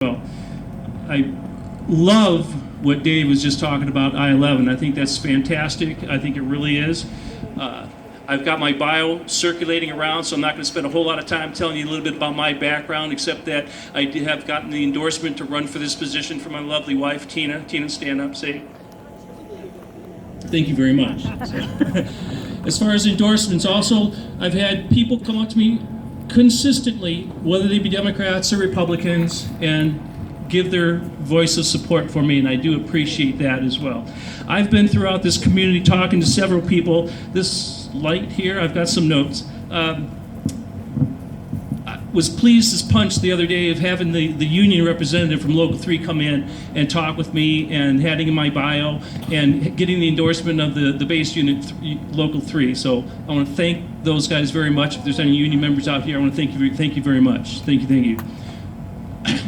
Well, I love what Dave was just talking about I-11. I think that's fantastic. I think it really is. I've got my bio circulating around, so I'm not going to spend a whole lot of time telling you a little bit about my background, except that I have gotten the endorsement to run for this position for my lovely wife, Tina. Tina, stand up, say. Thank you very much. As far as endorsements, also, I've had people come up to me consistently, whether they be Democrats or Republicans, and give their voice of support for me, and I do appreciate that as well. I've been throughout this community talking to several people. This light here, I've got some notes. I was pleased as punch the other day of having the union representative from Local 3 come in and talk with me and handing in my bio and getting the endorsement of the base unit Local 3. So I want to thank those guys very much. If there's any union members out here, I want to thank you very much. Thank you.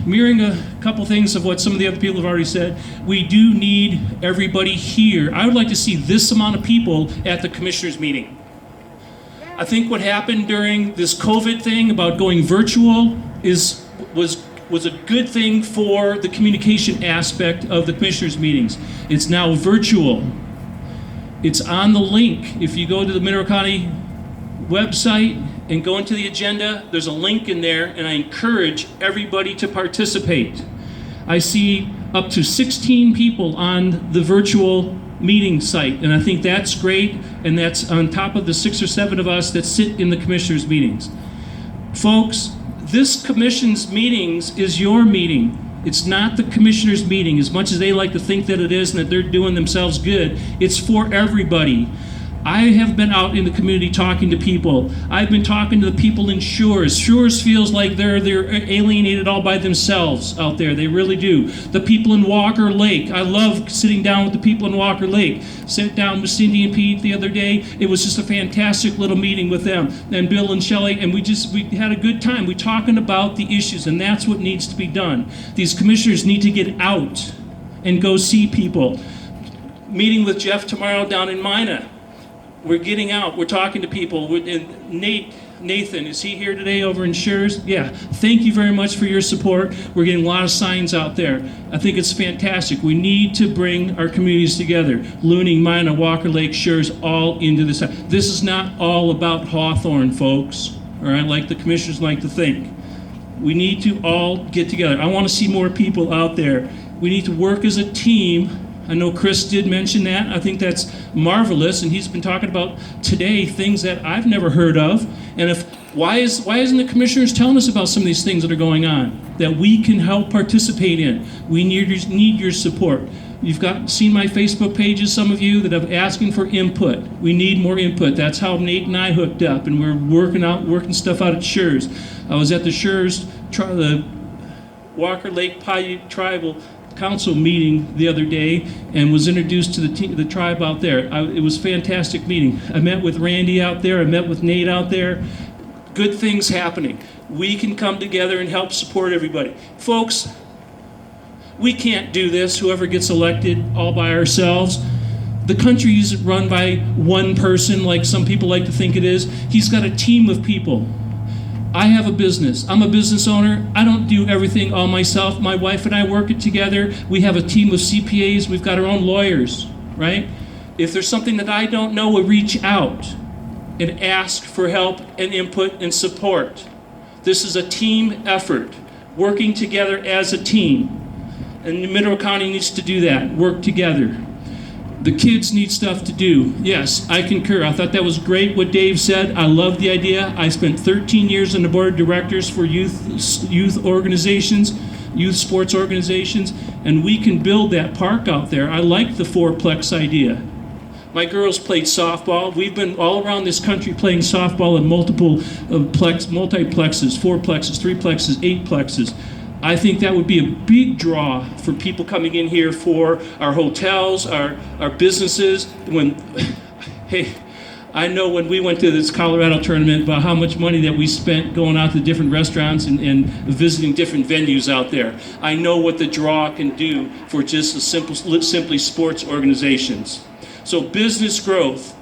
Mirroring a couple things of what some of the other people have already said, we do need everybody here. I would like to see this amount of people at the commissioners' meeting. I think what happened during this COVID thing about going virtual was a good thing for the communication aspect of the commissioners' meetings. It's now virtual. It's on the link. If you go to the Mineral County website and go into the agenda, there's a link in there, and I encourage everybody to participate. I see up to 16 people on the virtual meeting site, and I think that's great, and that's on top of the 6 or 7 of us that sit in the commissioners' meetings. Folks, this commission's meetings is your meeting. It's not the commissioners' meeting. As much as they like to think that it is and that they're doing themselves good, it's for everybody. I have been out in the community talking to people. I've been talking to the people in Shores. Shores feels like they're alienated all by themselves out there. They really do. The people in Walker Lake. I love sitting down with the people in Walker Lake. Sat down with Cindy and Pete the other day. It was just a fantastic little meeting with them. And Bill and Shelley, and we had a good time. We're talking about the issues, and that's what needs to be done. These commissioners need to get out and go see people. Meeting with Jeff tomorrow down in Mina. We're getting out, we're talking to people. And Nathan, is he here today over in Shores? Yeah, thank you very much for your support. We're getting a lot of signs out there. I think it's fantastic. We need to bring our communities together. Luning, Mina, Walker Lake, Shores, all into this. This is not all about Hawthorne, folks, all right, like the commissioners like to think. We need to all get together. I want to see more people out there. We need to work as a team. I know Chris did mention that. I think that's marvelous, and he's been talking about today things that I've never heard of. And why isn't the commissioners telling us about some of these things that are going on that we can help participate in? We need your support. You've seen my Facebook pages, some of you that have asking for input. We need more input. That's how Nate and I hooked up, and we're working stuff out at Shores. I was at the Shores, the Walker Lake Paiute Tribal Council meeting the other day and was introduced to the tribe out there. It was a fantastic meeting. I met with Randy out there. I met with Nate out there. Good things happening. We can come together and help support everybody. Folks, we can't do this, whoever gets elected, all by ourselves. The country isn't run by one person like some people like to think it is. He's got a team of people. I have a business. I'm a business owner. I don't do everything all myself. My wife and I work it together. We have a team of CPAs. We've got our own lawyers, right? If there's something that I don't know, we reach out and ask for help and input and support. This is a team effort, working together as a team. And Mineral County needs to do that, work together. The kids need stuff to do. Yes, I concur. I thought that was great what Dave said. I love the idea. I spent 13 years on the board of directors for youth organizations, youth sports organizations, and we can build that park out there. I like the fourplex idea. My girls played softball. We've been all around this country playing softball in multiplexes, fourplexes, threeplexes, eightplexes. I think that would be a big draw for people coming in here for our hotels, our businesses. Hey, I know when we went to this Colorado tournament about how much money that we spent going out to different restaurants and visiting different venues out there. I know what the draw can do for just simply sports organizations. So business growth.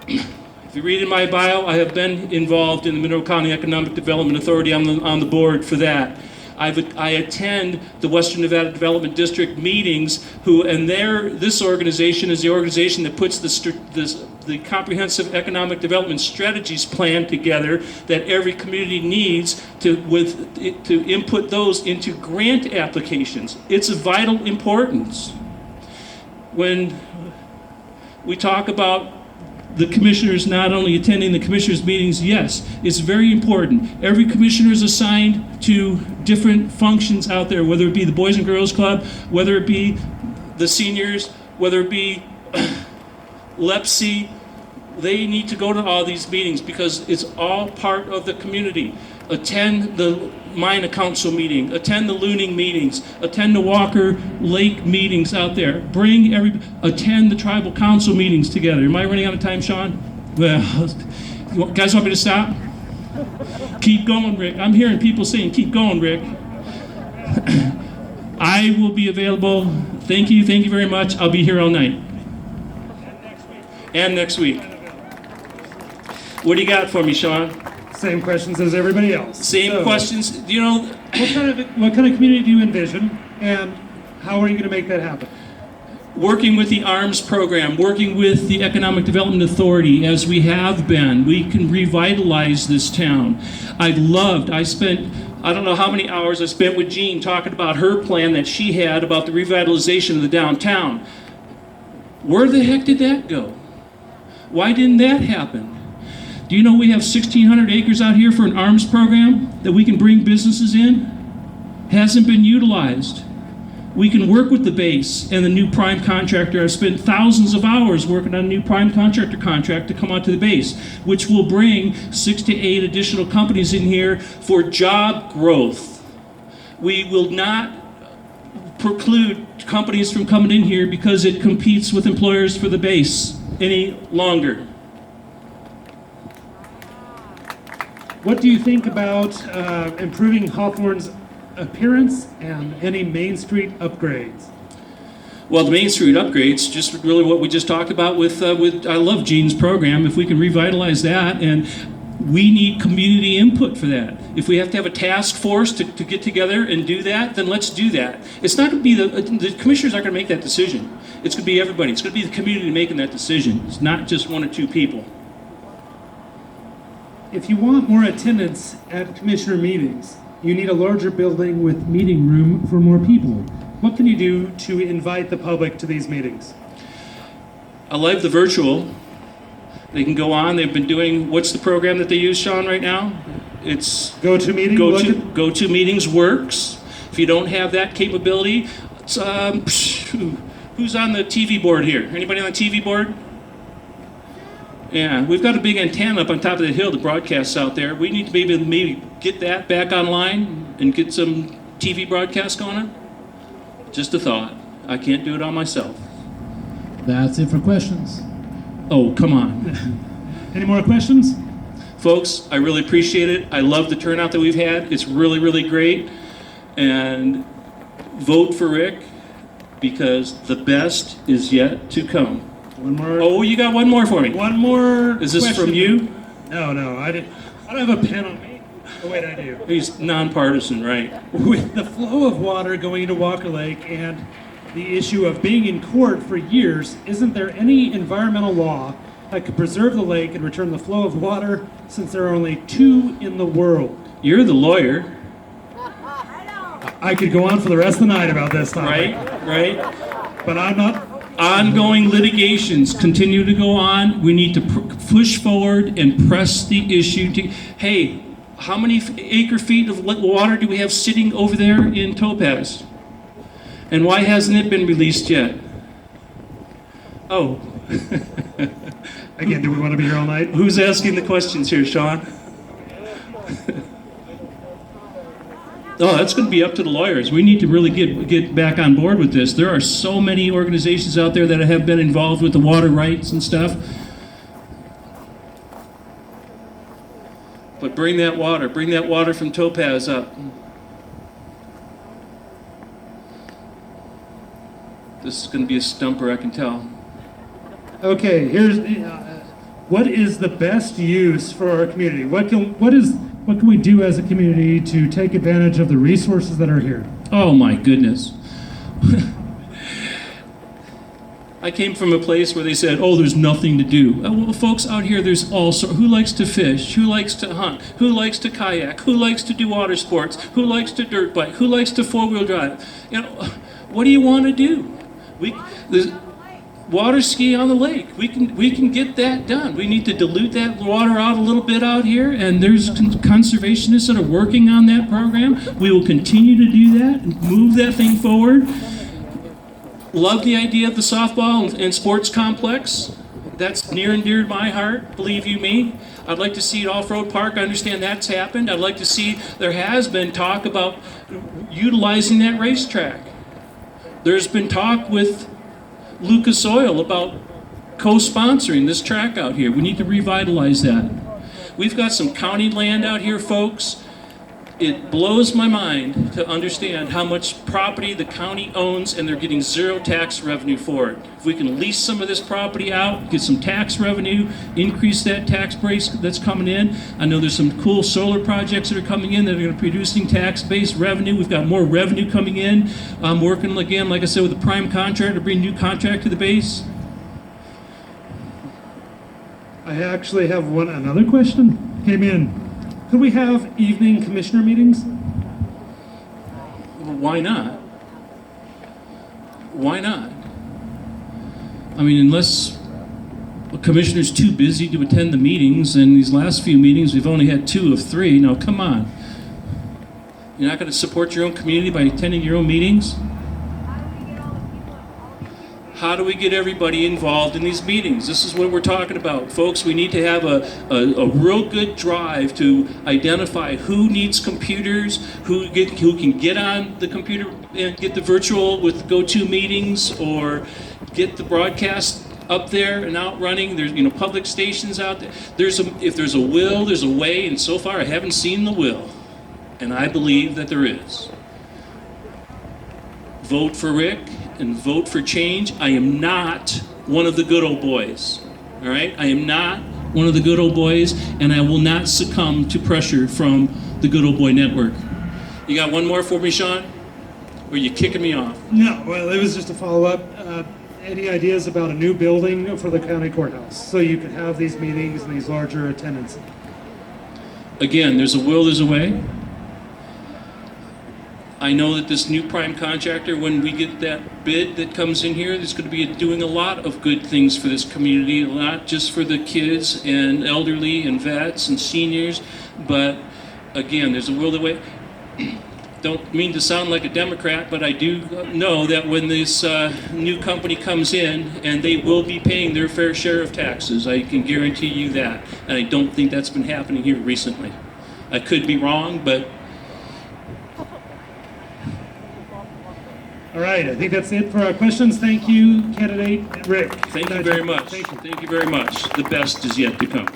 If you read in my bio, I have been involved in the Mineral County Economic Development Authority. I'm on the board for that. I attend the Western Nevada Development District meetings, this organization is the organization that puts the comprehensive economic development strategies plan together that every community needs to input those into grant applications. It's of vital importance. When we talk about the commissioners not only attending the commissioners' meetings, yes, it's very important. Every commissioner is assigned to different functions out there, whether it be the Boys and Girls Club, whether it be the seniors, whether it be LEPC. They need to go to all these meetings because it's all part of the community. Attend the Mina Council meeting, attend the Looning meetings, attend the Walker Lake meetings out there. Attend the Tribal Council meetings together. Am I running out of time, Sean? Well, you guys want me to stop? Keep going, Rick. I'm hearing people saying, keep going, Rick. I will be available. Thank you very much. I'll be here all night. And next week. What do you got for me, Sean? Same questions as everybody else. Same questions. You know, what kind of community do you envision, and how are you going to make that happen? Working with the ARMS program, working with the Economic Development Authority, as we have been, we can revitalize this town. I spent, I don't know how many hours I spent with Jean talking about her plan that she had about the revitalization of the downtown. Where the heck did that go? Why didn't that happen? Do you know we have 1,600 acres out here for an ARMS program that we can bring businesses in? Hasn't been utilized. We can work with the base and the new prime contractor. I've spent thousands of hours working on a new prime contractor contract to come out to the base, which will bring 6 to 8 additional companies in here for job growth. We will not preclude companies from coming in here because it competes with employers for the base any longer. What do you think about improving Hawthorne's appearance and any Main Street upgrades? Well, the Main Street upgrades, just really what we just talked about with I love Gene's program. If we can revitalize that, and we need community input for that. If we have to have a task force to get together and do that, then let's do that. It's not going to be the commissioners aren't going to make that decision. It's going to be everybody. It's going to be the community making that decision. It's not just 1 or 2 people. If you want more attendance at commissioner meetings, you need a larger building with meeting room for more people. What can you do to invite the public to these meetings? I love the virtual. They can go on. They've been doing, what's the program that they use, Sean, right now? It's GoToMeeting. GoToMeetings works. If you don't have that capability, who's on the TV board here? Anybody on the TV board? Yeah, we've got a big antenna up on top of the hill that broadcasts out there. We need to maybe get that back online and get some TV broadcasts going on. Just a thought. I can't do it all myself. That's it for questions. Oh, come on. Any more questions? Folks, I really appreciate it. I love the turnout that we've had. It's really, really great. And vote for Rick because the best is yet to come. One more. Oh, you got one more for me. One more. Is this question. from you? No, I don't have a pen on me. Oh wait, I do. He's nonpartisan, right? With the flow of water going into Walker Lake and the issue of being in court for years, isn't there any environmental law that could preserve the lake and return the flow of water, since there are only 2 in the world? You're the lawyer. I could go on for the rest of the night about this topic. Right. But I'm not. Ongoing litigations continue to go on. We need to push forward and press the issue to, hey, how many acre feet of water do we have sitting over there in Topaz? And why hasn't it been released yet? Oh. Again, do we want to be here all night? Who's asking the questions here, Sean? Oh, that's going to be up to the lawyers. We need to really get back on board with this. There are so many organizations out there that have been involved with the water rights and stuff. But bring that water from Topaz up. This is going to be a stumper, I can tell. Okay, here's what is the best use for our community? What is What can we do as a community to take advantage of the resources that are here? Oh my goodness. I came from a place where they said, oh, there's nothing to do. Well, folks, out here, there's all sorts. Who likes to fish? Who likes to hunt? Who likes to kayak? Who likes to do water sports? Who likes to dirt bike? Who likes to four-wheel drive? You know, what do you want to do? There's water ski on the lake. We can get that done. We need to dilute that water out a little bit out here, and there's conservationists that are working on that program. We will continue to do that and move that thing forward. Love the idea of the softball and sports complex. That's near and dear to my heart, believe you me. I'd like to see an off-road park. I understand that's happened. I'd like to see, there has been talk about utilizing that racetrack. There's been talk with Lucas Oil about co-sponsoring this track out here. We need to revitalize that. We've got some county land out here, folks. It blows my mind to understand how much property the county owns and they're getting zero tax revenue for it. If we can lease some of this property out, get some tax revenue, increase that tax base that's coming in. I know there's some cool solar projects that are coming in that are going to be producing tax-based revenue. We've got more revenue coming in. I'm working again, like I said, with a prime contractor to bring new contract to the base. I actually have another question. Came in. Could we have evening commissioner meetings? Well, why not? Why not? I mean, unless a commissioner's too busy to attend the meetings, and these last few meetings we've only had 2 of 3. Now, come on. You're not going to support your own community by attending your own meetings? How do we get everybody involved in these meetings? This is what we're talking about. Folks, we need to have a real good drive to identify who needs computers, who can get on the computer and get the virtual with GoToMeetings, or get the broadcast up there and out running. There's public stations out there. If there's a will, there's a way, and so far I haven't seen the will. And I believe that there is. Vote for Rick and vote for change. I am not one of the good old boys, all right? I am not one of the good old boys, and I will not succumb to pressure from the Good Old Boy Network. You got one more for me, Sean? Or are you kicking me off? No, well, it was just a follow-up. Any ideas about a new building for the county courthouse so you could have these meetings and these larger attendance? Again, there's a will, there's a way. I know that this new prime contractor, when we get that bid that comes in here, is going to be doing a lot of good things for this community, not just for the kids and elderly and vets and seniors, but again, there's a will to way. Don't mean to sound like a Democrat, but I do know that when this new company comes in, and they will be paying their fair share of taxes, I can guarantee you that, and I don't think that's been happening here recently. I could be wrong, but all right, I think that's it for our questions. Thank you, candidate Rick. thank you very much. Thank you. Thank you very much. The best is yet to come.